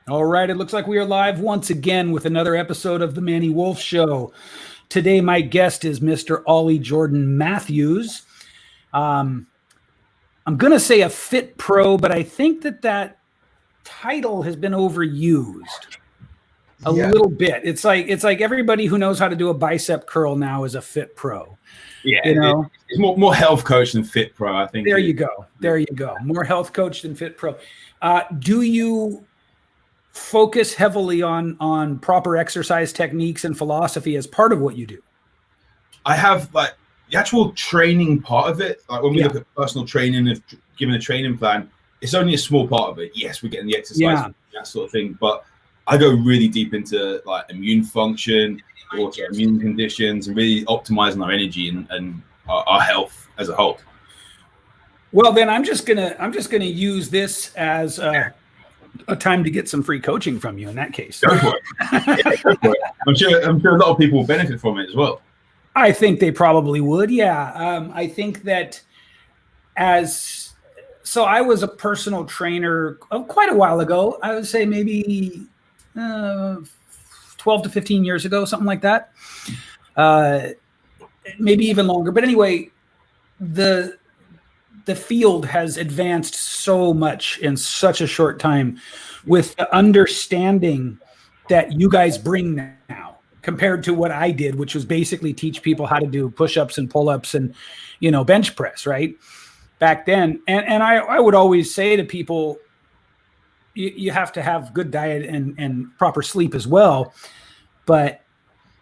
All right, it looks like we are live once again with another episode of the Manny Wolfe Show. Today, my guest is Mr. Ollie Jordan Matthews. I'm going to say a fit pro, but I think that title has been overused a little bit. It's like everybody who knows how to do a bicep curl now is a fit pro. Yeah, it's more health coach than fit pro, I think. There you go. There you go. More health coach than fit pro. Do you focus heavily on proper exercise techniques and philosophy as part of what you do? I have like the actual training part of it. Like when we look at personal training, of giving a training plan, it's only a small part of it. Yes, we're getting the exercise, that sort of thing. But I go really deep into like immune function, autoimmune conditions, and really optimizing our energy and our health as a whole. Well, then I'm just gonna use this as a time to get some free coaching from you in that case. Go for it. Go for it. I'm sure a lot of people will benefit from it as well. I think they probably would. Yeah. I think that so I was a personal trainer quite a while ago. I would say maybe 12 to 15 years ago, something like that. Maybe even longer. But anyway, the field has advanced so much in such a short time with the understanding that you guys bring now compared to what I did, which was basically teach people how to do push-ups and pull-ups and, bench press, right? Back then. And I would always say to people, you have to have good diet and proper sleep as well. But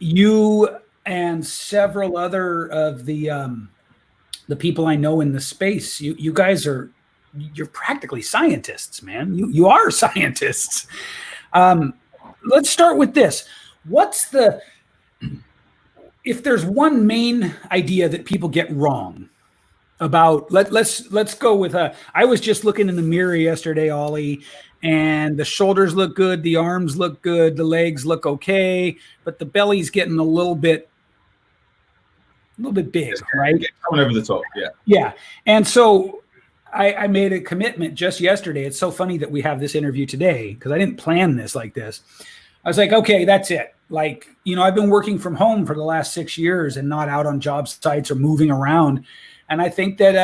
you and several other of the people I know in the space, you guys you're practically scientists, man. You are scientists. Let's start with this. If there's one main idea that people get wrong about, let's go with I was just looking in the mirror yesterday, Ollie, and the shoulders look good, the arms look good, the legs look okay, but the belly's getting a little bit big, right? Coming over the top, yeah. Yeah. And so I made a commitment just yesterday. It's so funny that we have this interview today because I didn't plan this like this. I was like, okay, that's it. Like, I've been working from home for the last 6 years and not out on job sites or moving around. And I think that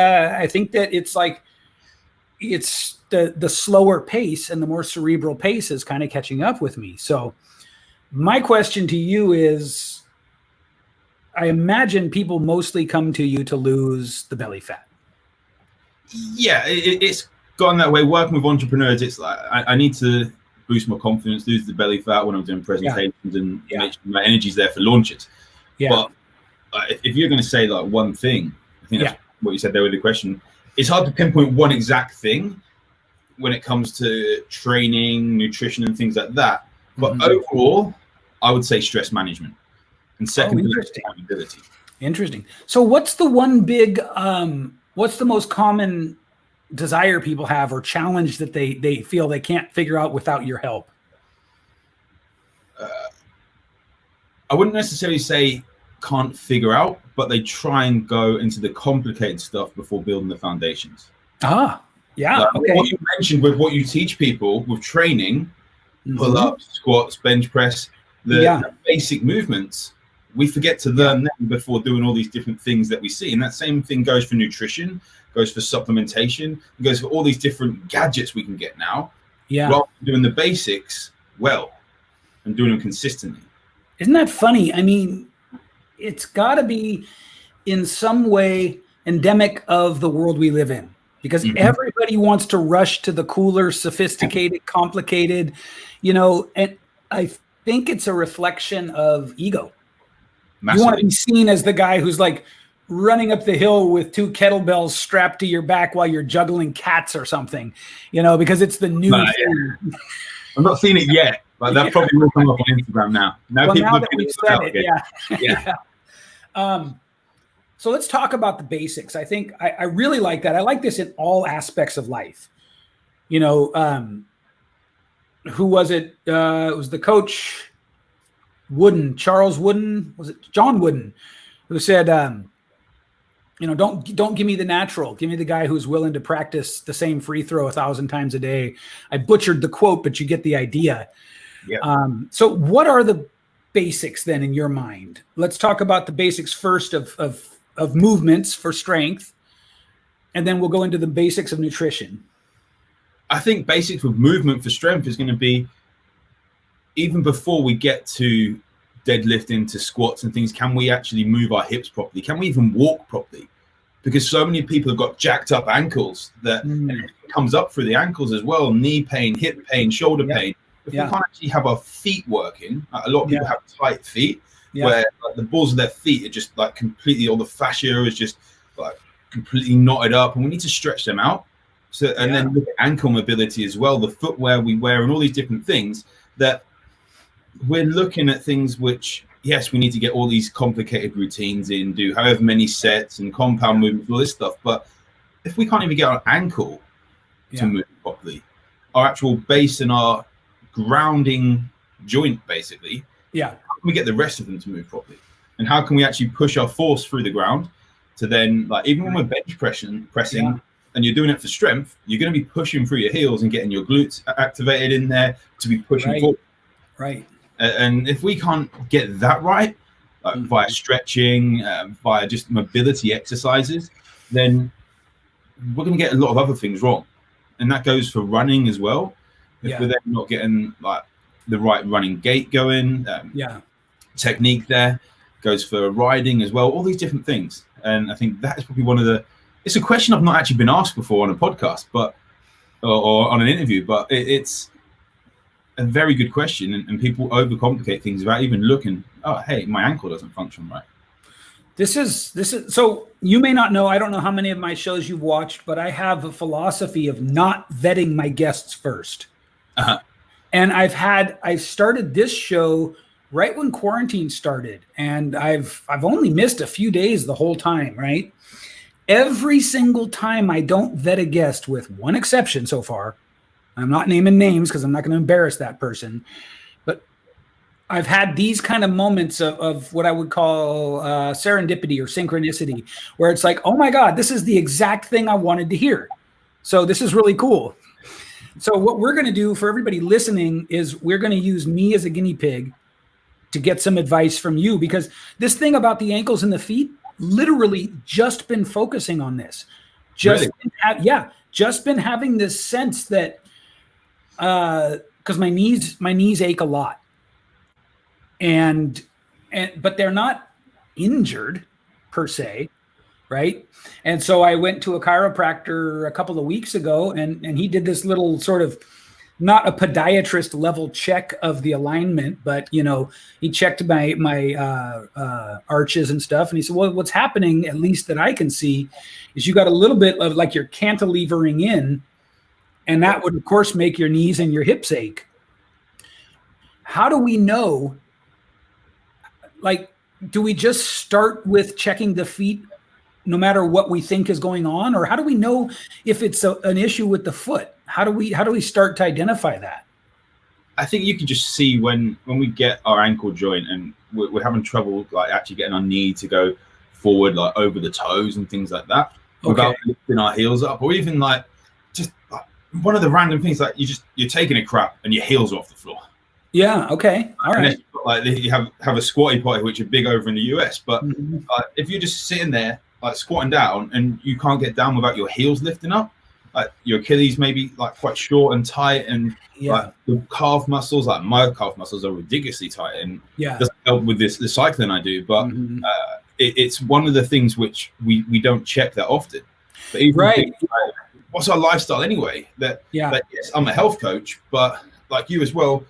it's like, it's the slower pace and the more cerebral pace is kind of catching up with me. So my question to you is, I imagine people mostly come to you to lose the belly fat. Yeah, it's gone that way. Working with entrepreneurs, it's like I need to boost my confidence, lose the belly fat when I'm doing presentations, and make sure my energy's there for launches. Yeah. But if you're going to say like one thing, I think that's what you said there with the question. It's hard to pinpoint one exact thing when it comes to training, nutrition, and things like that. But overall, I would say stress management. And second, accountability. Interesting. So what's the one big, what's the most common desire people have or challenge that they feel they can't figure out without your help? I wouldn't necessarily say can't figure out, but they try and go into the complicated stuff before building the foundations. Ah, yeah. Like okay. What you mentioned with what you teach people with training, pull-ups, squats, bench press, the basic movements, we forget to learn them before doing all these different things that we see. And that same thing goes for nutrition, goes for supplementation, it goes for all these different gadgets we can get now. Yeah. Rather than doing the basics well and doing them consistently. Isn't that funny? I mean, it's got to be in some way endemic of the world we live in because everybody wants to rush to the cooler, sophisticated, complicated, and I think it's a reflection of ego. Massively. You want to be seen as the guy who's like running up the hill with 2 kettlebells strapped to your back while you're juggling cats or something, because it's the new thing. I'm not seeing it yet, but that probably will come up on Instagram now. Now that we said it, so let's talk about the basics. I think I really like that. I like this in all aspects of life. Who was it? It was the coach. Charles Wooden, was it John Wooden, who said, don't give me the natural. Give me the guy who's willing to practice the same free throw 1,000 times a day. I butchered the quote, but you get the idea. Yeah. So what are the basics then in your mind? Let's talk about the basics first of movements for strength, and then we'll go into the basics of nutrition. I think basics with movement for strength is going to be, even before we get to deadlifting to squats and things, can we actually move our hips properly? Can we even walk properly? Because so many people have got jacked up ankles that it comes up through the ankles as well, knee pain, hip pain, shoulder pain. If we can't actually have our feet working, a lot of people have tight feet where like, the balls of their feet are just like completely, all the fascia is just like completely knotted up, and we need to stretch them out. So, and then look at ankle mobility as well, the footwear we wear and all these different things, that we're looking at things which, yes, we need to get all these complicated routines in, do however many sets and compound movements, all this stuff. But if we can't even get our ankle to move properly, our actual base and our grounding joint, basically, how can we get the rest of them to move properly? And how can we actually push our force through the ground to then, like, even when we're bench pressing and you're doing it for strength, you're going to be pushing through your heels and getting your glutes activated in there to be pushing forward. Right. And if we can't get that right, via stretching, via just mobility exercises, then we're going to get a lot of other things wrong. And that goes for running as well. If we're then not getting like the right running gait going, technique there, goes for riding as well, all these different things. And I think that is probably one of the, it's a question I've not actually been asked before on a podcast, but or on an interview, but it's a very good question, and people overcomplicate things without even looking. Oh, hey, my ankle doesn't function right. This is so you may not know. I don't know how many of my shows you've watched, but I have a philosophy of not vetting my guests first. And I started this show right when quarantine started, and I've only missed a few days the whole time, right? Every single time I don't vet a guest, with one exception so far. I'm not naming names because I'm not going to embarrass that person, but I've had these kind of moments of what I would call serendipity or synchronicity, where it's like, oh my God, this is the exact thing I wanted to hear. So this is really cool. So what we're going to do for everybody listening is we're going to use me as a guinea pig to get some advice from you, because this thing about the ankles and the feet, literally just been focusing on this. Just been having this sense that because my knees ache a lot, and but they're not injured per se, right? And so I went to a chiropractor a couple of weeks ago, and he did this little sort of, not a podiatrist level check of the alignment, but he checked my arches and stuff, and he said, well, what's happening, at least that I can see, is you got a little bit of like you're cantilevering in, and that would of course make your knees and your hips ache. How do we know? Like, do we just start with checking the feet no matter what we think is going on, or how do we know if it's an issue with the foot? How do we start to identify that? I think you can just see when we get our ankle joint and we're having trouble like actually getting our knee to go forward, like over the toes and things like that, without lifting our heels up, or even like just like, one of the random things, like you're taking a crap and your heels are off the floor. Yeah. Okay. All right. Like you have a squatty potty, which are big over in the US, but if you're just sitting there like squatting down and you can't get down without your heels lifting up, like your Achilles maybe like quite short and tight, and like the calf muscles, like my calf muscles are ridiculously tight, and it doesn't help with the cycling I do, but it's one of the things which we don't check that often. But even things like, what's our lifestyle anyway? That yes, I'm a health coach, but like you as well,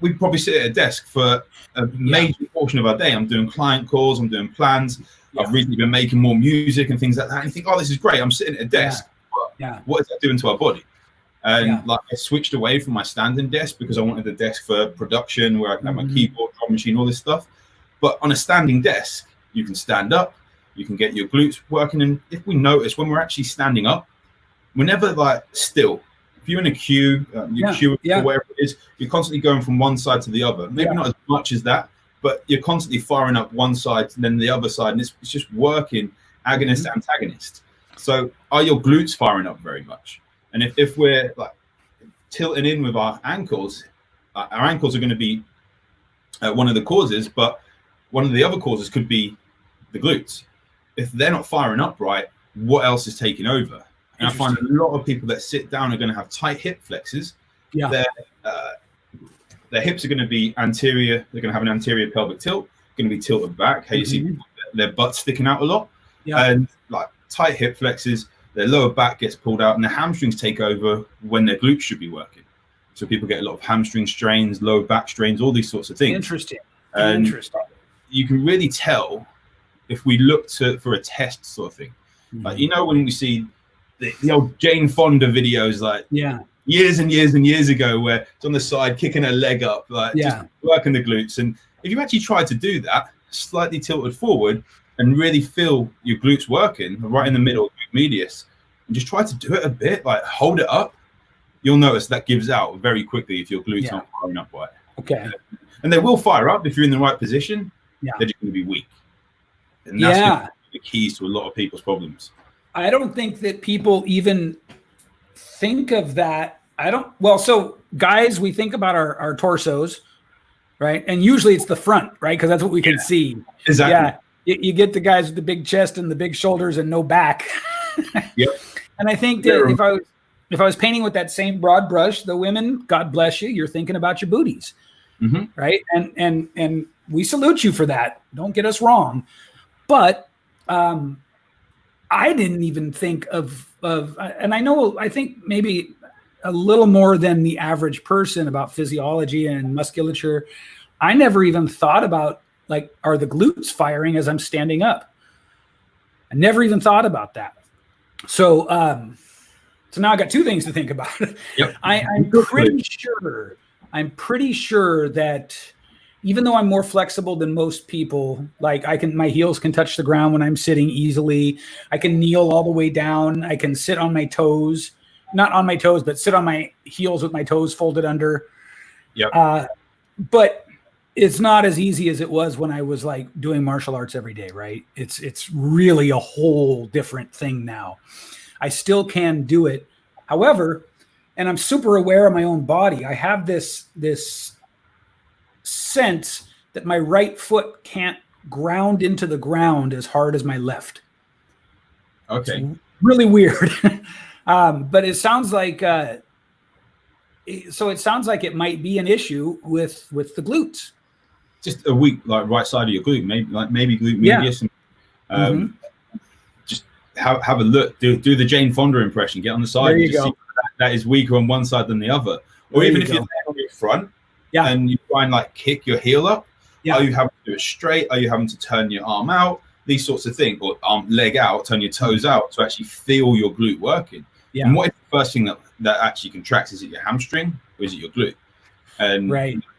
we probably sit at a desk for a major portion of our day. I'm doing client calls, I'm doing plans. I've recently been making more music and things like that. And you think, oh, this is great. I'm sitting at a desk. What is that doing to our body? And like I switched away from my standing desk because I wanted a desk for production where I can have my keyboard, drum machine, all this stuff. But on a standing desk, you can stand up, you can get your glutes working. And if we notice when we're actually standing up, we're never like still. If you're in a queue, queue or whatever it is, you're constantly going from one side to the other. Maybe not as much as that, but you're constantly firing up one side and then the other side. And it's just working agonist, antagonist. So are your glutes firing up very much? And if we're like tilting in with our ankles are going to be one of the causes, but one of the other causes could be the glutes. If they're not firing up right, what else is taking over? And I find a lot of people that sit down are going to have tight hip flexors. Yeah. Their hips are going to be anterior. They're going to have an anterior pelvic tilt, going to be tilted back. How you see their butt sticking out a lot. Yeah. And like tight hip flexors, their lower back gets pulled out and their hamstrings take over when their glutes should be working. So people get a lot of hamstring strains, lower back strains, all these sorts of things. Interesting. You can really tell if we look for a test sort of thing. Like, you know, when we see the old Jane Fonda videos, like years and years and years ago, where it's on the side, kicking her leg up, like just working the glutes. And if you actually try to do that, slightly tilted forward and really feel your glutes working right in the middle, medius, and just try to do it a bit, like hold it up, you'll notice that gives out very quickly if your glutes aren't firing up right. Okay. And they will fire up if you're in the right position. Yeah. They're just going to be weak. And that's the keys to a lot of people's problems. I don't think that people even think of that. Well, so guys, we think about our torsos, right? And usually it's the front, right? Because that's what we can see. Exactly. Yeah. You get the guys with the big chest and the big shoulders and no back. Yep. And I think that if I was painting with that same broad brush, the women, God bless you, you're thinking about your booties, right? And we salute you for that. Don't get us wrong. But I didn't even think of, and I think maybe a little more than the average person about physiology and musculature. I never even thought about, like, are the glutes firing as I'm standing up? I never even thought about that. So, so now I got two things to think about. Yep. I'm pretty sure that even though I'm more flexible than most people, like my heels can touch the ground when I'm sitting easily. I can kneel all the way down. I can sit on my toes, not on my toes, but sit on my heels with my toes folded under. Yep. But it's not as easy as it was when I was like doing martial arts every day, right? It's really a whole different thing now. I still can do it. However, and I'm super aware of my own body. I have this sense that my right foot can't ground into the ground as hard as my left. Okay. It's really weird. But it sounds like it sounds like it might be an issue with the glutes. Just a weak, like right side of your glute, maybe glute medius. And, just have a look. Do the Jane Fonda impression. Get on the side. There you and just go. see that is weaker on one side than the other. Or There even you if go. you're laying on your front and you try and like kick your heel up, are you having to do it straight? Are you having to turn your arm out? These sorts of things, or leg out, turn your toes out to actually feel your glute working. Yeah. And what is the first thing that actually contracts? Is it your hamstring or is it your glute? And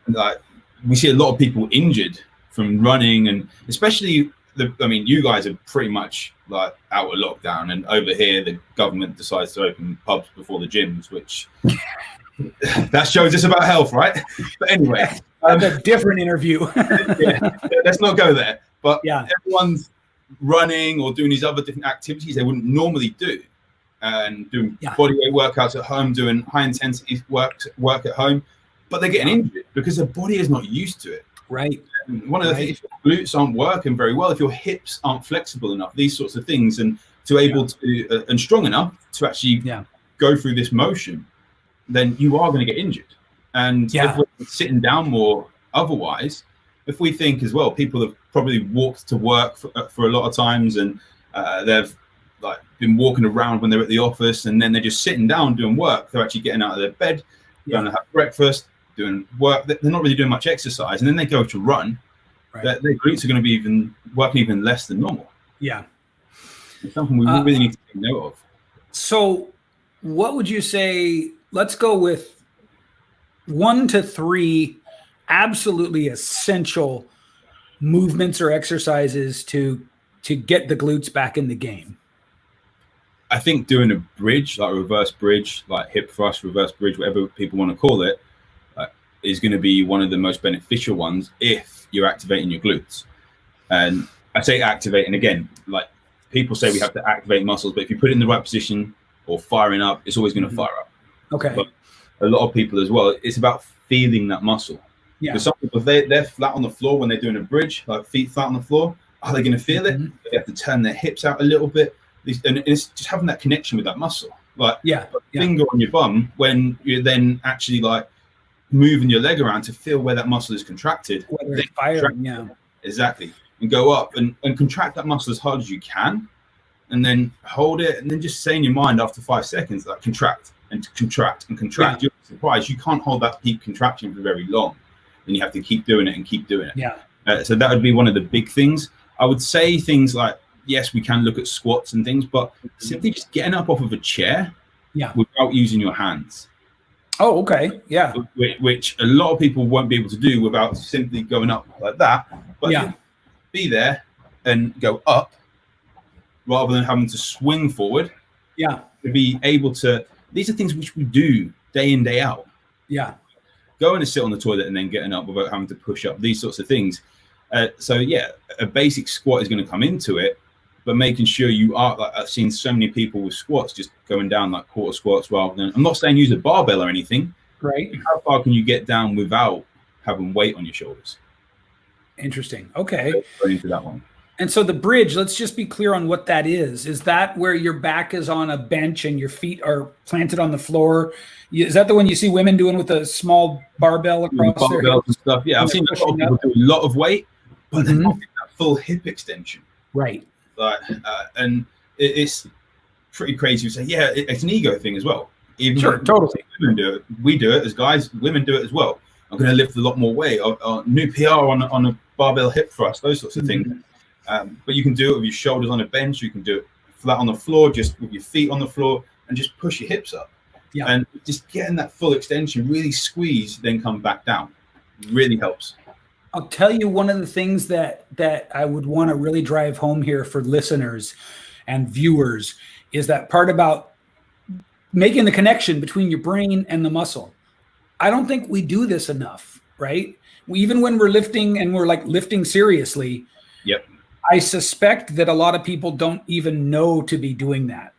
like we see a lot of people injured from running, and especially you guys are pretty much like out of lockdown, and over here the government decides to open pubs before the gyms, which that shows us about health, right? But anyway, that's a different interview. Let's not go there. But everyone's running or doing these other different activities they wouldn't normally do, and doing bodyweight workouts at home, doing high intensity work at home, but they're getting injured because their body is not used to it. Right. And one of the things, if your glutes aren't working very well, if your hips aren't flexible enough, these sorts of things, and to able to and strong enough to actually go through this motion, then you are going to get injured. And if we're sitting down more, otherwise, if we think as well, people have probably walked to work for a lot of times, and they've like been walking around when they're at the office, and then they're just sitting down doing work. They're actually getting out of their bed, going to have breakfast, doing work. They're not really doing much exercise, and then they go to run. Their glutes are going to be working even less than normal. Yeah, it's something we really need to take note of. So, what would you say? Let's go with 1 to 3 absolutely essential movements or exercises to get the glutes back in the game. I think doing a bridge, like a reverse bridge, like hip thrust, reverse bridge, whatever people want to call it, is going to be one of the most beneficial ones if you're activating your glutes. And I say activating again, like people say we have to activate muscles, but if you put it in the right position or firing up, it's always going to fire up. Okay. But a lot of people as well, it's about feeling that muscle. Yeah. Because some people, they're flat on the floor when they're doing a bridge, like feet flat on the floor. Are they going to feel it? They have to turn their hips out a little bit. And it's just having that connection with that muscle. Like finger on your bum when you're then actually like moving your leg around to feel where that muscle is contracted. Whether it's firing, exactly. And go up and contract that muscle as hard as you can, and then hold it, and then just say in your mind after 5 seconds, like contract and contract and contract. You're surprised you can't hold that peak contraction for very long, and you have to keep doing it and keep doing it. Yeah. So that would be one of the big things. I would say things like, yes, we can look at squats and things, but simply just getting up off of a chair without using your hands. Oh, okay. Yeah. Which a lot of people won't be able to do without simply going up like that. But be there and go up rather than having to swing forward. Yeah. To be able to, these are things which we do day in, day out. Yeah. Going to sit on the toilet and then getting up without having to push up, these sorts of things. So yeah, a basic squat is going to come into it, but making sure you are, like I've seen so many people with squats just going down like quarter squats rather than, I'm not saying use a barbell or anything. Right. How far can you get down without having weight on your shoulders? Interesting. Okay. Going into that one. And so the bridge, let's just be clear on what that is. Is that where your back is on a bench and your feet are planted on the floor? Is that the one you see women doing with a small barbell across their hips? And stuff? Yeah, I've seen a lot of people do a lot of weight, but they're not getting that full hip extension. Right. Like, and it's pretty crazy to say, yeah, it's an ego thing as well. Even totally. Women do it. We do it as guys. Women do it as well. I'm going to lift a lot more weight. New PR on a barbell hip thrust, those sorts of things. But you can do it with your shoulders on a bench. You can do it flat on the floor, just with your feet on the floor, and just push your hips up. Yeah. And just getting that full extension, really squeeze, then come back down. Really helps. I'll tell you one of the things that I would want to really drive home here for listeners and viewers is that part about making the connection between your brain and the muscle. I don't think we do this enough, right? Even when we're lifting and we're like lifting seriously, I suspect that a lot of people don't even know to be doing that.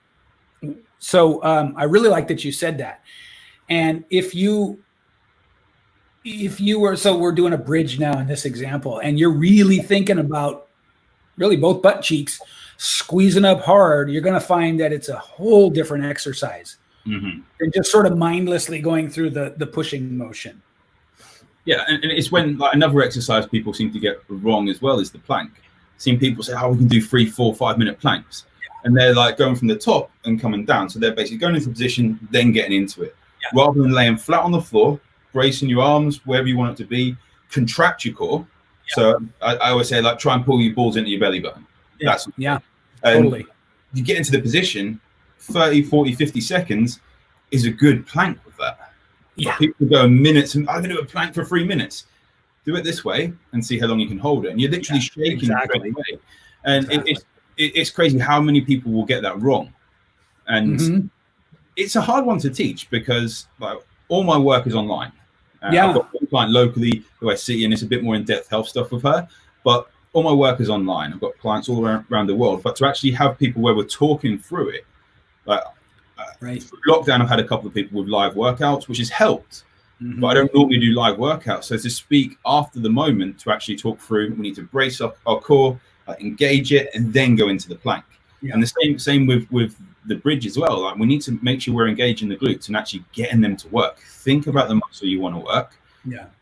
So I really like that you said that. And if you were, so we're doing a bridge now in this example, and you're really thinking about really both butt cheeks squeezing up hard, you're going to find that it's a whole different exercise than just sort of mindlessly going through the pushing motion. Yeah, and it's when like another exercise people seem to get wrong as well is the plank. Seen people say, we can do 3, 4, 5 minute planks. And they're like going from the top and coming down. So they're basically going into position, then getting into it. Rather than laying flat on the floor, bracing your arms, wherever you want it to be, contract your core. So I always say, like, try and pull your balls into your belly button. That's totally. You get into the position, 30, 40, 50 seconds is a good plank with that. Yeah. People go minutes, and I'm going to do a plank for 3 minutes. Do it this way and see how long you can hold it. And you're literally shaking straight away. And it's crazy how many people will get that wrong. And it's a hard one to teach because like all my work is online. I've got one client locally who I see, and it's a bit more in-depth health stuff with her. But all my work is online. I've got clients all around the world. But to actually have people where we're talking through it, like through lockdown, I've had a couple of people with live workouts, which has helped. But I don't normally do live workouts. So to speak after the moment, to actually talk through, we need to brace our core, engage it, and then go into the plank. And the same with the bridge as well. Like we need to make sure we're engaging the glutes and actually getting them to work. Think about the muscle you want to work.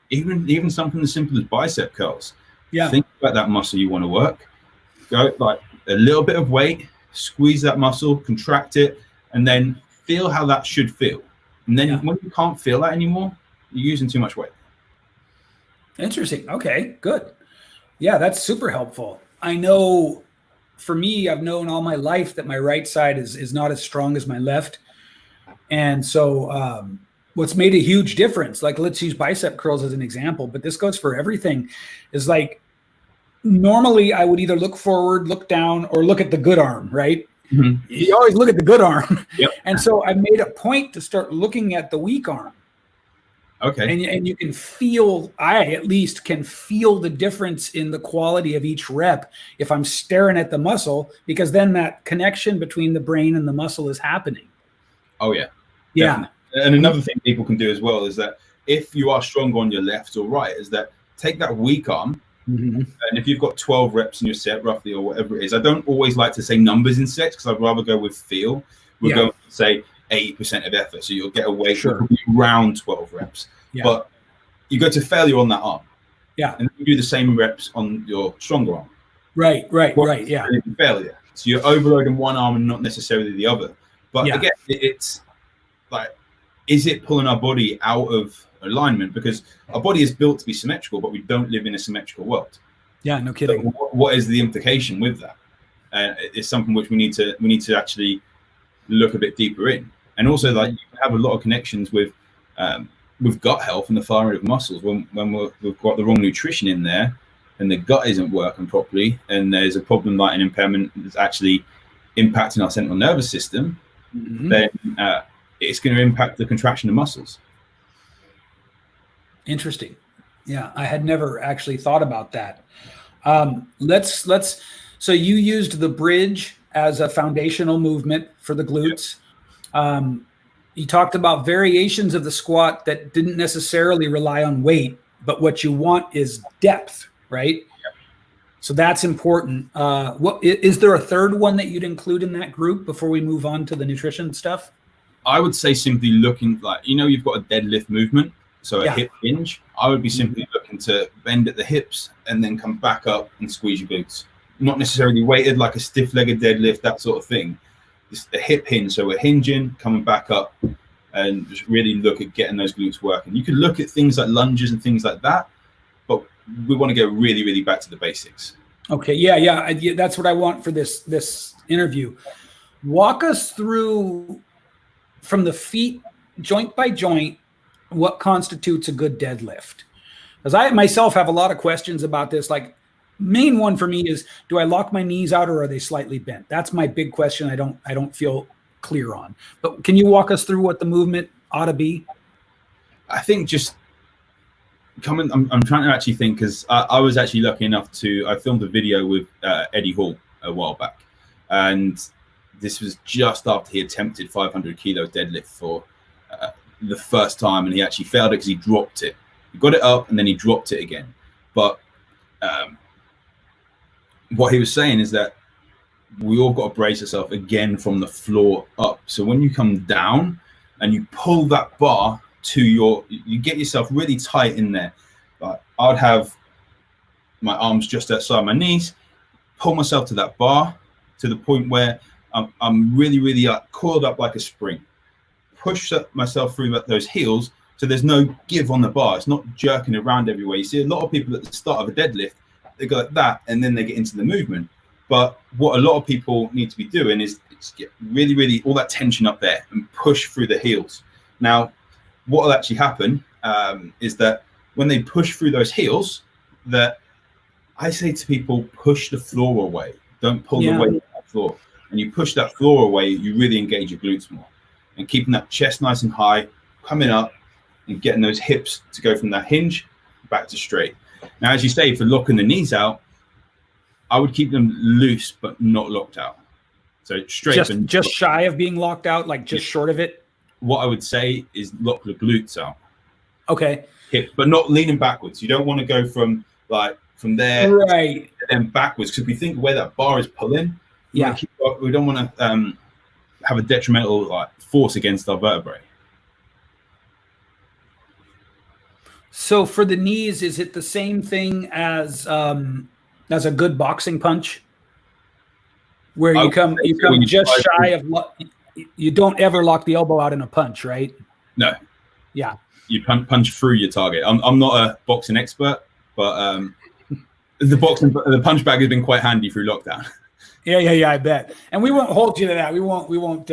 Even something as simple as bicep curls. Think about that muscle you want to work. Go like a little bit of weight, squeeze that muscle, contract it, and then feel how that should feel. And then when you can't feel that anymore, you're using too much weight. Interesting. Okay, good. Yeah, that's super helpful. I know for me, I've known all my life that my right side is not as strong as my left. And so what's made a huge difference, like let's use bicep curls as an example, but this goes for everything, is like normally I would either look forward, look down, or look at the good arm, right? You always look at the good arm. And so I made a point to start looking at the weak arm. Okay. And you can feel, I at least can feel the difference in the quality of each rep if I'm staring at the muscle, because then that connection between the brain and the muscle is happening. Oh yeah. Yeah. Definitely. And another thing people can do as well is that if you are strong on your left or right, is that take that weak arm, and if you've got 12 reps in your set roughly or whatever it is, I don't always like to say numbers in sets because I'd rather go with feel. We're going to say 80% of effort, so you'll get a weight around 12 reps. But you go to failure on that arm, and you do the same reps on your stronger arm. Right. Failure. So you're overloading one arm and not necessarily the other. But again, it's like, is it pulling our body out of alignment? Because our body is built to be symmetrical, but we don't live in a symmetrical world. Yeah, no kidding. So what is the implication with that? It's something which we need to actually look a bit deeper in. And also, like, you have a lot of connections with gut health and the firing of muscles when we've got the wrong nutrition in there and the gut isn't working properly, and there's a problem like an impairment that's actually impacting our central nervous system, then it's going to impact the contraction of muscles. Interesting. Yeah, I had never actually thought about that. So you used the bridge as a foundational movement for the glutes. You talked about variations of the squat that didn't necessarily rely on weight, but what you want is depth, right? Yep. So that's important. What is there a third one that you'd include in that group before we move on to the nutrition stuff? I would say simply looking like, you've got a deadlift movement, so a hip hinge. I would be simply looking to bend at the hips and then come back up and squeeze your glutes. Not necessarily weighted like a stiff-legged deadlift, that sort of thing. It's the hip hinge, so we're hinging, coming back up, and just really look at getting those glutes working. You could look at things like lunges and things like that, but we want to go really, really back to the basics. Okay, yeah, that's what I want for this interview. Walk us through from the feet, joint by joint, what constitutes a good deadlift? Because I myself have a lot of questions about this. Like, main one for me is, do I lock my knees out or are they slightly bent? That's my big question. I don't feel clear on. But can you walk us through what the movement ought to be? I think just coming. I'm trying to actually think, because I was actually lucky enough I filmed a video with Eddie Hall a while back, and this was just after he attempted 500 kilo deadlift for the first time, and he actually failed it because he dropped it. He got it up and then he dropped it again. But what he was saying is that we all got to brace ourselves again from the floor up. So when you come down and you pull that bar to you get yourself really tight in there. Like, I'd have my arms just outside my knees, pull myself to that bar to the point where I'm really, really coiled up like a spring. Push myself through those heels so there's no give on the bar. It's not jerking around everywhere. You see a lot of people at the start of a deadlift, they go like that and then they get into the movement. But what a lot of people need to be doing is get really, really all that tension up there and push through the heels. Now, what will actually happen is that when they push through those heels, that I say to people, push the floor away. Don't pull the weight off the floor. And you push that floor away, you really engage your glutes more. And keeping that chest nice and high, coming up and getting those hips to go from that hinge back to straight. Now, as you say, for locking the knees out, I would keep them loose but not locked out. So straight, just shy of being locked out, like just short of it. What I would say is lock the glutes out. Okay. Hip, but not leaning backwards. You don't want to go from there right and then backwards, because we think where that bar is pulling. We don't want to have a detrimental force against our vertebrae. So for the knees, is it the same thing as a good boxing punch, where you come just shy of? You don't ever lock the elbow out in a punch, right? No. Yeah. You punch through your target. I'm not a boxing expert, but the punch bag has been quite handy through lockdown. Yeah, I bet. And we won't hold you to that. We won't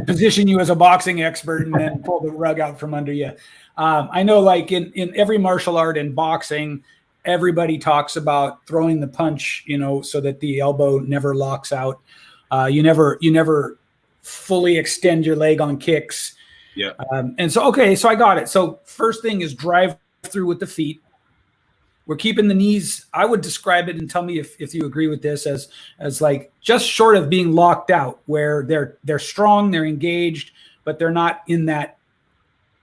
position you as a boxing expert and then pull the rug out from under you. I know, like in every martial art and boxing, everybody talks about throwing the punch, so that the elbow never locks out. You never fully extend your leg on kicks. Yeah. And so, okay, so I got it. So first thing is drive through with the feet. We're keeping the knees. I would describe it and tell me if you agree with this as like just short of being locked out, where they're strong, they're engaged, but they're not in that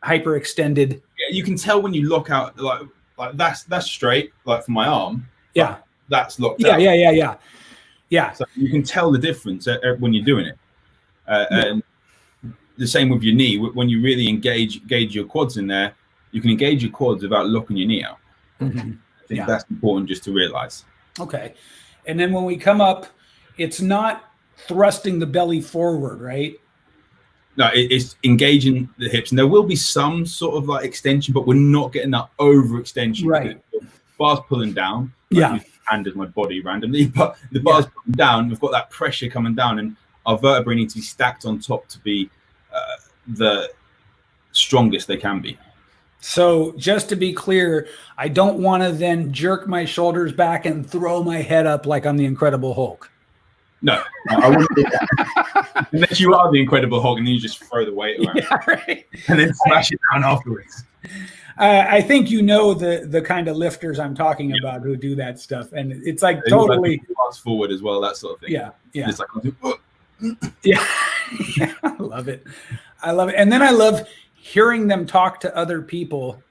hyperextended. Yeah, you can tell when you lock out, like that's straight, like for my arm. Yeah, that's locked out. Yeah. So you can tell the difference when you're doing it. And the same with your knee. When you really engage your quads in there, you can engage your quads without locking your knee out. Mm-hmm. I think that's important just to realize. Okay. And then when we come up, it's not thrusting the belly forward, right? No, it's engaging the hips. And there will be some sort of like extension, but we're not getting that overextension. Right. Bar's pulling down. Yeah. Hand is my body randomly, but the bar's pulling down. We've got that pressure coming down, and our vertebrae need to be stacked on top to be the strongest they can be. So just to be clear, I don't want to then jerk my shoulders back and throw my head up like I'm the Incredible Hulk. No, I wouldn't do that. Unless you are the Incredible Hulk and then you just throw the weight around. Yeah, right. And then smash it down afterwards. I think you know the kind of lifters I'm talking about who do that stuff. And it's like totally fast forward as well, that sort of thing. Yeah. It's like, yeah. I love it. And then I love hearing them talk to other people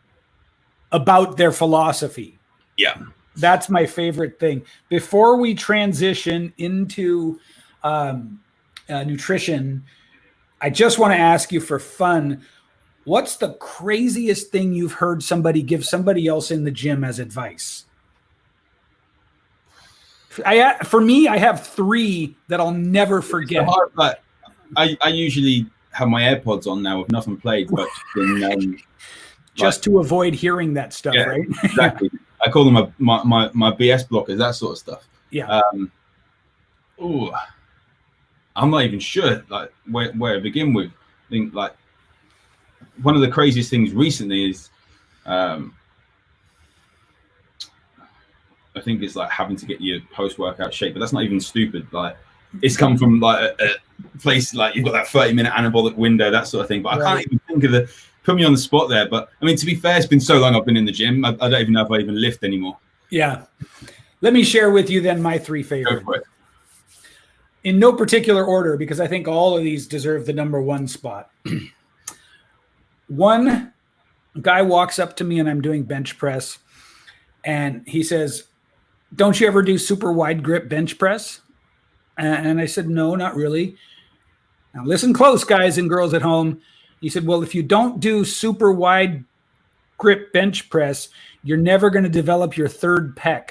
about their philosophy. Yeah. That's my favorite thing. Before we transition into nutrition, I just want to ask you for fun, what's the craziest thing you've heard somebody give somebody else in the gym as advice? For me, I have 3 that I'll never forget. I usually have my AirPods on now with nothing played, but just to avoid hearing that stuff, right? Exactly. I call them my BS blockers, that sort of stuff. Yeah. I'm not even sure like where to begin with. I think like one of the craziest things recently is I think it's like having to get your post-workout shape, but that's not even stupid. Like it's come from like a place like you've got that 30-minute anabolic window, that sort of thing. But I can't even think of the. Put me on the spot there. But I mean, to be fair, it's been so long I've been in the gym. I don't even know if I even lift anymore. Yeah. Let me share with you then my 3 favorites. Go for it. In no particular order, because I think all of these deserve the number 1 spot. One guy walks up to me and I'm doing bench press, and he says, "Don't you ever do super wide grip bench press?" And I said, "No, not really." Now listen close, guys and girls at home. He said, "Well, if you don't do super wide grip bench press, you're never going to develop your third pec."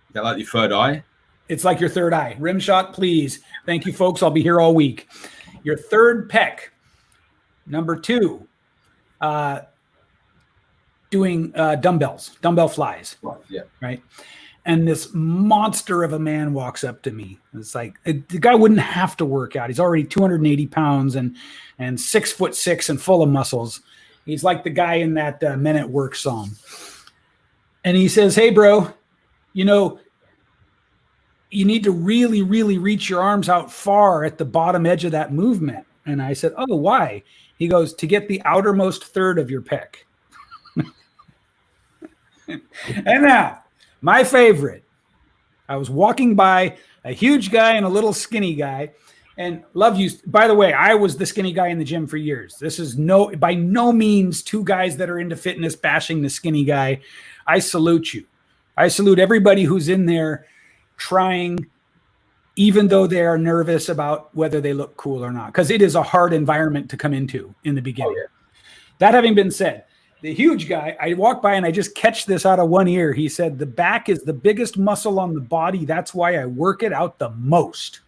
Is that like your third eye? It's like your third eye. Rim shot, please. Thank you, folks. I'll be here all week. Your third pec. Number 2, doing dumbbell flies. Yeah. Right. And this monster of a man walks up to me. It's like the guy wouldn't have to work out. He's already 280 pounds and 6'6" and full of muscles. He's like the guy in that Men at Work song. And he says, "Hey, bro, you know, you need to really, really reach your arms out far at the bottom edge of that movement." And I said, "Oh, why?" He goes, "To get the outermost third of your pec." And now, my favorite, I was walking by a huge guy and a little skinny guy, and love you. By the way, I was the skinny guy in the gym for years. This is by no means 2 guys that are into fitness bashing the skinny guy. I salute you. I salute everybody who's in there trying, even though they are nervous about whether they look cool or not, because it is a hard environment to come into in the beginning. Oh, yeah. That having been said, the huge guy, I walked by and I just catch this out of one ear. He said, "The back is the biggest muscle on the body. That's why I work it out the most."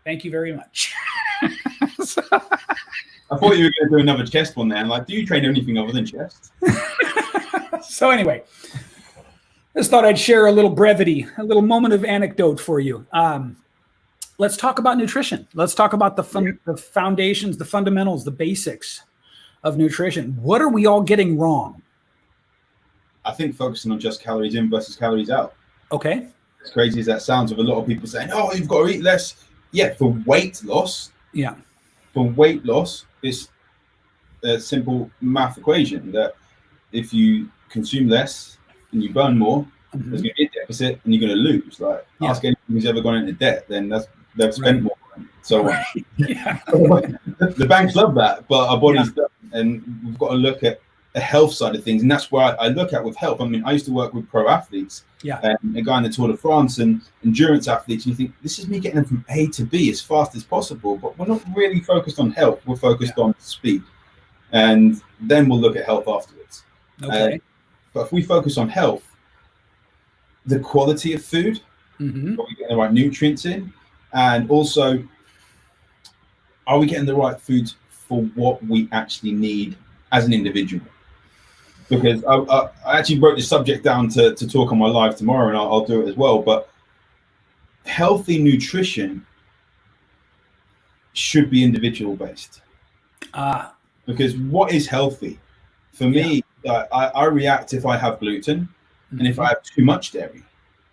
Thank you very much. I thought you were going to do another chest one there. I'm like, do you train anything other than chest? So anyway, just thought I'd share a little brevity, a little moment of anecdote for you. Let's talk about nutrition. Let's talk about the foundations, the fundamentals, the basics of nutrition. What are we all getting wrong? I think focusing on just calories in versus calories out. Okay. As crazy as that sounds, with a lot of people saying, "Oh, you've got to eat less." Yeah, for weight loss. Yeah. for weight loss, it's a simple math equation that if you consume less and you burn more, there's going to be a deficit and you're going to lose. Like, ask anyone who's ever gone into debt, then they've spent more. So on. The banks love that, but our bodies don't. And we've got to look at the health side of things. And that's where I look at with health. I mean, I used to work with pro athletes, and a guy in the Tour de France and endurance athletes. And you think, this is me getting them from A to B as fast as possible, but we're not really focused on health. We're focused on speed. And then we'll look at health afterwards. Okay. But if we focus on health, the quality of food, are we getting the right nutrients in? And also, are we getting the right foods for what we actually need as an individual? Because I actually wrote this subject down to talk on my live tomorrow, and I'll do it as well. But healthy nutrition should be individual based. Because what is healthy? For me, I react if I have gluten and if I have too much dairy.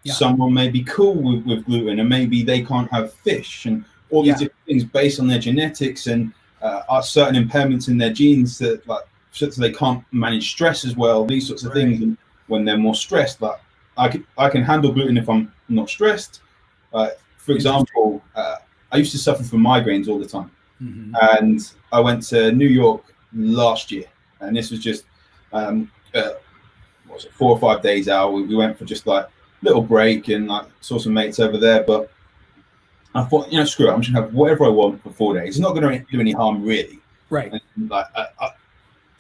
Someone may be cool with gluten, and maybe they can't have fish, and all these different things based on their genetics and are certain impairments in their genes that, like, so they can't manage stress as well. These sorts of things. And when they're more stressed, like I can handle gluten if I'm not stressed. For example, I used to suffer from migraines all the time, and I went to New York last year, and this was just what was it, 4 or 5 days out. We went for just like little break and like saw some mates over there, but I thought, screw it, I'm just gonna have whatever I want for 4 days. It's not gonna do any harm, really. Right. And, like,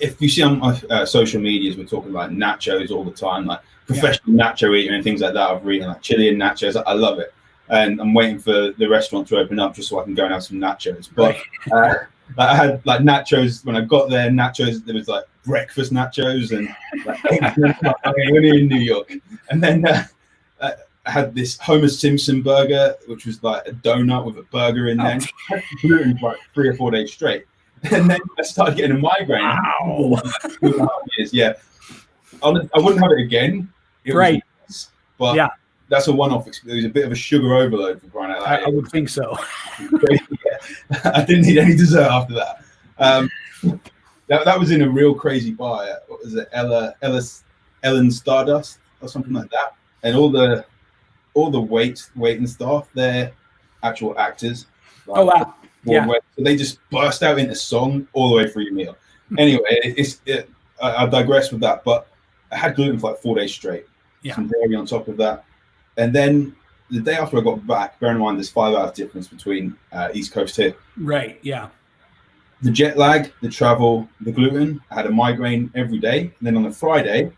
if you see on my social medias, we're talking like nachos all the time, like professional nacho eater and things like that. I've eaten like Chilean nachos. I love it, and I'm waiting for the restaurant to open up just so I can go and have some nachos. But I had like nachos when I got there. Nachos, there was like breakfast nachos and like, we're in New York, and then. I had this Homer Simpson burger, which was like a donut with a burger in there. I had gluten for like 3 or 4 days straight. And then I started getting a migraine. Wow. 2.5 years, yeah. I wouldn't have it again. It was, but that's a one-off experience. It was a bit of a sugar overload for crying out loud. I would think so. I didn't need any dessert after that. That was in a real crazy bar. What was it? Ellen Stardust or something like that. And all the wait and staff, they're actual actors. Like, oh wow! So they just burst out into song all the way through your meal. Anyway, I digress with that. But I had gluten for like 4 days straight. Some dairy on top of that, and then the day after I got back, bear in mind there's 5 hours difference between East Coast here. Right. Yeah. The jet lag, the travel, the gluten. I had a migraine every day, and then on the Friday.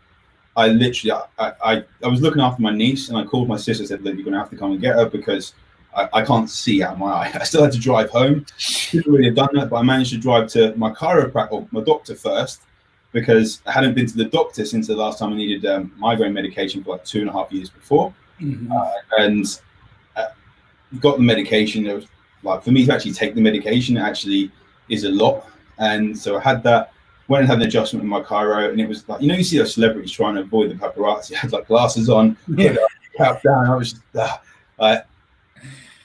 I literally, I was looking after my niece, and I called my sister and said, look, you're going to have to come and get her because I can't see out of my eye. I still had to drive home. Didn't really have done that, but I managed to drive to my chiropractor, or my doctor first, because I hadn't been to the doctor since the last time I needed migraine medication for like 2.5 years before. And got the medication. It was like, for me to actually take the medication, it actually is a lot. And so I had that. Went and had an adjustment in my chiro, and it was like, you see those celebrities trying to avoid the paparazzi. I had like glasses on, cap down. I was just,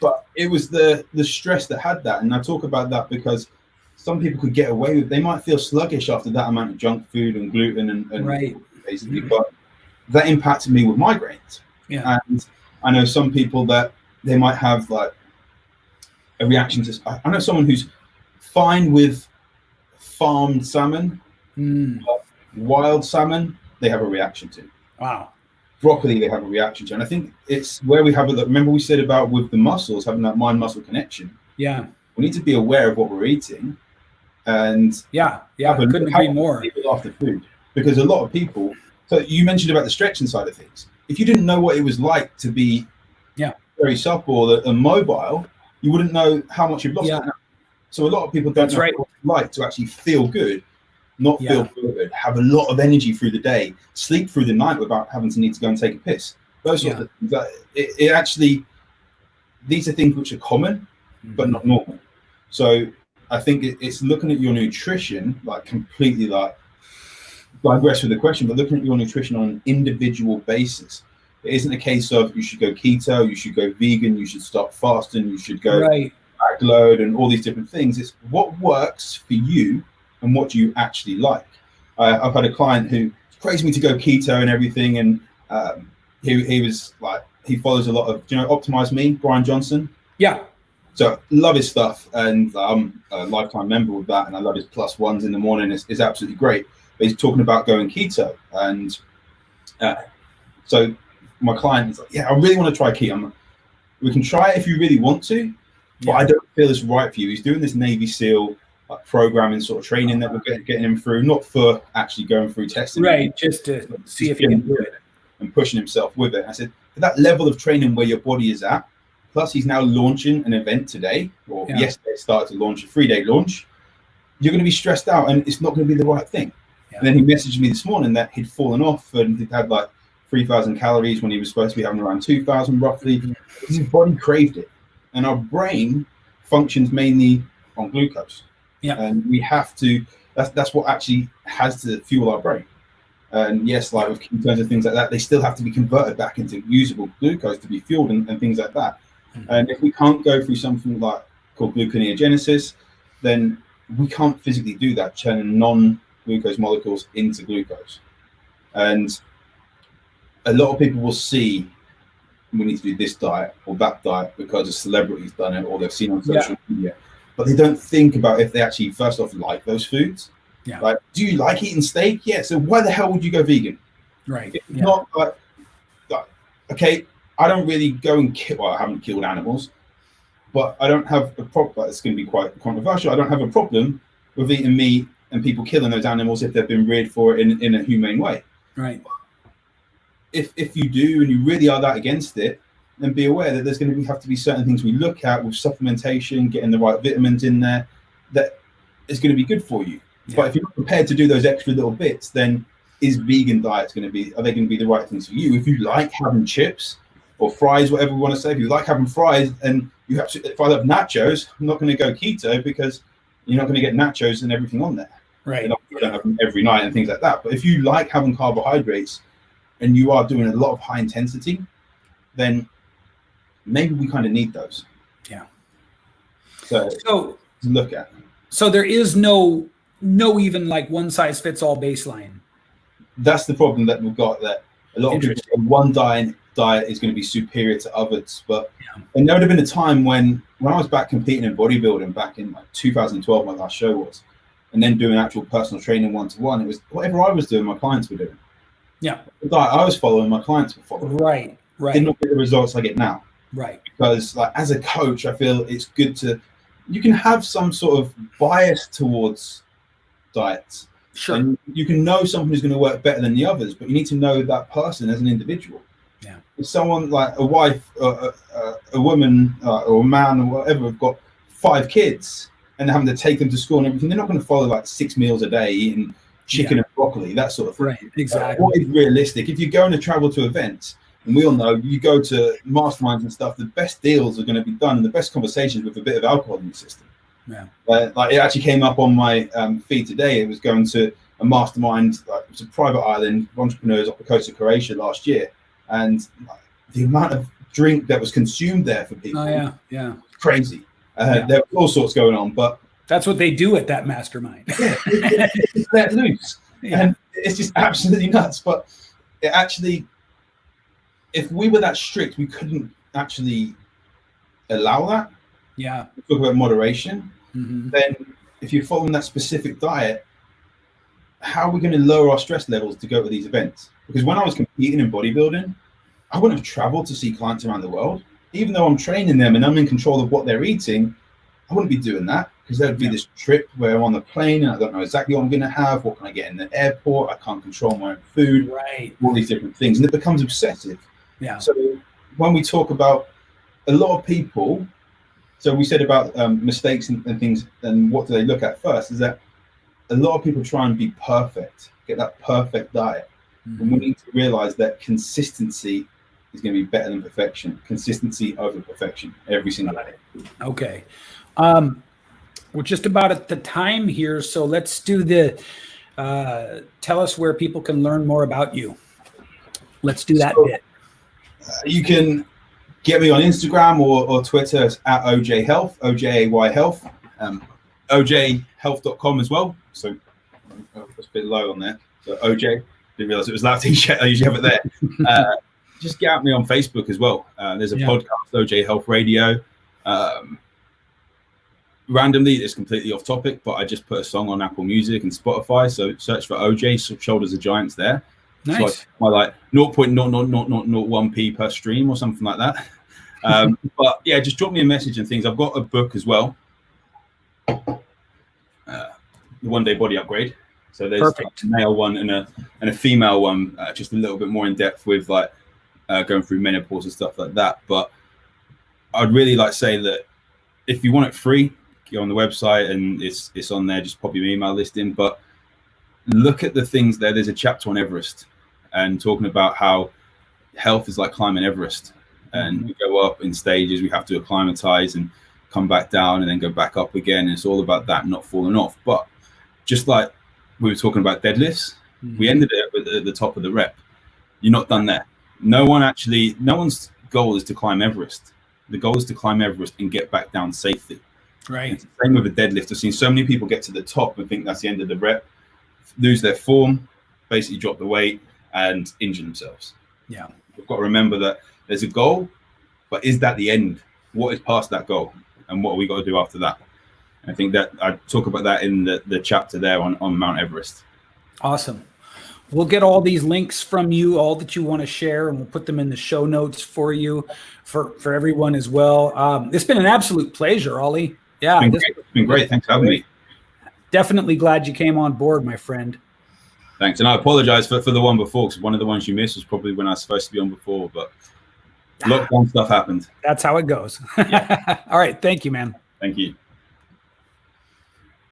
but it was the stress that had that. And I talk about that because some people could get away with, they might feel sluggish after that amount of junk food and gluten and basically, but that impacted me with migraines. And I know some people that they might have like a reaction to, I know someone who's fine with farmed salmon, but wild salmon, they have a reaction to. Wow. Broccoli, they have a reaction to. And I think it's where we have a look. Remember we said about with the muscles, having that mind-muscle connection. Yeah. We need to be aware of what we're eating. And I couldn't agree more. After food. Because a lot of people, so you mentioned about the stretching side of things. If you didn't know what it was like to be very supple and mobile, you wouldn't know how much you've lost. So a lot of people don't know what it's like to actually feel good, not feel good, have a lot of energy through the day, sleep through the night without having to need to go and take a piss. Those sorts of things. It actually, these are things which are common, but not normal. So I think it's looking at your nutrition, like completely like digress with the question, but looking at your nutrition on an individual basis. It isn't a case of you should go keto, you should go vegan, you should stop fasting, you should go backload and all these different things. It's what works for you and what you actually like. I've had a client who praised me to go keto and everything, and he was like, he follows a lot of, Optimize Me, Brian Johnson. Yeah. So love his stuff, and I'm a lifetime member with that, and I love his +1s in the morning. It's absolutely great. But he's talking about going keto, and so my client is like, yeah, I really want to try keto. We can try it if you really want to, but I don't feel it's right for you. He's doing this Navy SEAL programming sort of training that we're getting him through, not for actually going through testing. Right, just to see if he can do it. And pushing himself with it. I said, for that level of training where your body is at, plus he's now launching an event today, or yesterday started to launch a 3-day launch, you're going to be stressed out and it's not going to be the right thing. Yeah. And then he messaged me this morning that he'd fallen off and he'd had like 3,000 calories when he was supposed to be having around 2,000 roughly. His body craved it. And our brain functions mainly on glucose. Yeah. And we have to, that's what actually has to fuel our brain. And yes, like with ketones and things like that, they still have to be converted back into usable glucose to be fueled and things like that. And if we can't go through something like called gluconeogenesis, then we can't physically do that, turning non-glucose molecules into glucose. And a lot of people will see we need to do this diet or that diet because a celebrity's done it or they've seen on social media, but they don't think about if they actually first off like those foods. Yeah. Like, do you like eating steak? Yeah. So why the hell would you go vegan? Right. It's not like, okay, I don't really go and kill. Well, I haven't killed animals, but I don't have a problem. It's going to be quite controversial. I don't have a problem with eating meat and people killing those animals if they've been reared for it in a humane way. Right. If you do and you really are that against it, then be aware that there's going to have to be certain things we look at with supplementation, getting the right vitamins in there, that is going to be good for you. Yeah. But if you're not prepared to do those extra little bits, then is vegan diets are they going to be the right things for you? If you like having chips or fries, whatever we want to say, if you like having fries and you have to, if I love nachos, I'm not going to go keto because you're not going to get nachos and everything on there. Right. You don't have them every night and things like that. But if you like having carbohydrates and you are doing a lot of high intensity, then maybe we kind of need those. Yeah. So to look at. So there is no even like one size fits all baseline. That's the problem that we've got, that a lot of people say one diet is going to be superior to others. But and there would have been a time when I was back competing in bodybuilding back in like 2012, my last show was, and then doing actual personal training 1-to-1, it was whatever I was doing, my clients were doing. Yeah. The diet I was following, my clients were following. Right. Did not get the results I get now. Right. Because like as a coach, I feel it's good to, you can have some sort of bias towards diets. Sure. And you can know something is going to work better than the others, but you need to know that person as an individual. Yeah. If someone like a wife, a woman, or a man, or whatever, have got 5 kids and they're having to take them to school and everything, they're not going to follow like 6 meals a day eating chicken and broccoli, that sort of thing. Right. Exactly. What is realistic? If you're going to travel to events, and we all know you go to masterminds and stuff, the best deals are going to be done and the best conversations with a bit of alcohol in your system. Yeah. Like it actually came up on my feed today. It was going to a mastermind, like it was a private island of entrepreneurs off the coast of Croatia last year, and the amount of drink that was consumed there for people. Oh yeah, crazy. There was all sorts going on, but that's what they do at that mastermind. It's let loose, and it's just absolutely nuts. But it actually, if we were that strict, we couldn't actually allow that. Yeah. Talk about moderation. Mm-hmm. Then if you're following that specific diet, how are we going to lower our stress levels to go to these events? Because when I was competing in bodybuilding, I wouldn't have traveled to see clients around the world. Even though I'm training them and I'm in control of what they're eating, I wouldn't be doing that, because there would be this trip where I'm on the plane and I don't know exactly what I'm going to have. What can I get in the airport? I can't control my own food. Right. All these different things. And it becomes obsessive. Yeah. So when we talk about a lot of people, so we said about mistakes and things, and what do they look at first, is that a lot of people try and be perfect, get that perfect diet. Mm-hmm. And we need to realize that consistency is going to be better than perfection. Consistency over perfection every single day. Okay. We're just about at the time here, so let's do the tell us where people can learn more about you. Let's do that bit. You can get me on Instagram or Twitter at OJ Health, OJAY Health, OJHealth.com as well. So that's a bit low on there. So OJ, didn't realize it was that t-shirt. I usually have it there. Just get at me on Facebook as well. There's a podcast, OJ Health Radio. Randomly, it's completely off topic, but I just put a song on Apple Music and Spotify. So search for OJ Shoulders of Giants there. Nice. So I like 0.00001p per stream or something like that. But yeah, just drop me a message and things. I've got a book as well. The One Day Body Upgrade. So there's a male one and a female one, just a little bit more in depth with like going through menopause and stuff like that. But I'd really like to say that if you want it free, go on the website and it's on there. Just pop your email list in. But look at the things there. There's a chapter on Everest and talking about how health is like climbing Everest, and we go up in stages. We have to acclimatize and come back down and then go back up again. And it's all about that, not falling off. But just like we were talking about deadlifts, we ended it at the top of the rep. You're not done there. No one's goal is to climb Everest. The goal is to climb Everest and get back down safely. Right. It's the same with a deadlift. I've seen so many people get to the top and think that's the end of the rep, lose their form, basically drop the weight and injure themselves. Yeah. We've got to remember that there's a goal, but is that the end? What is past that goal? And what have we got to do after that? I think that I talk about that in the chapter there on Mount Everest. Awesome. We'll get all these links from you, all that you want to share, and we'll put them in the show notes for you, for everyone as well. It's been an absolute pleasure, Ollie. Yeah. It's been great. Thanks for having me. Definitely glad you came on board, my friend. Thanks. And I apologize for the one before, because one of the ones you missed was probably when I was supposed to be on before, but lockdown stuff happened. That's how it goes. Yeah. All right. Thank you, man. Thank you.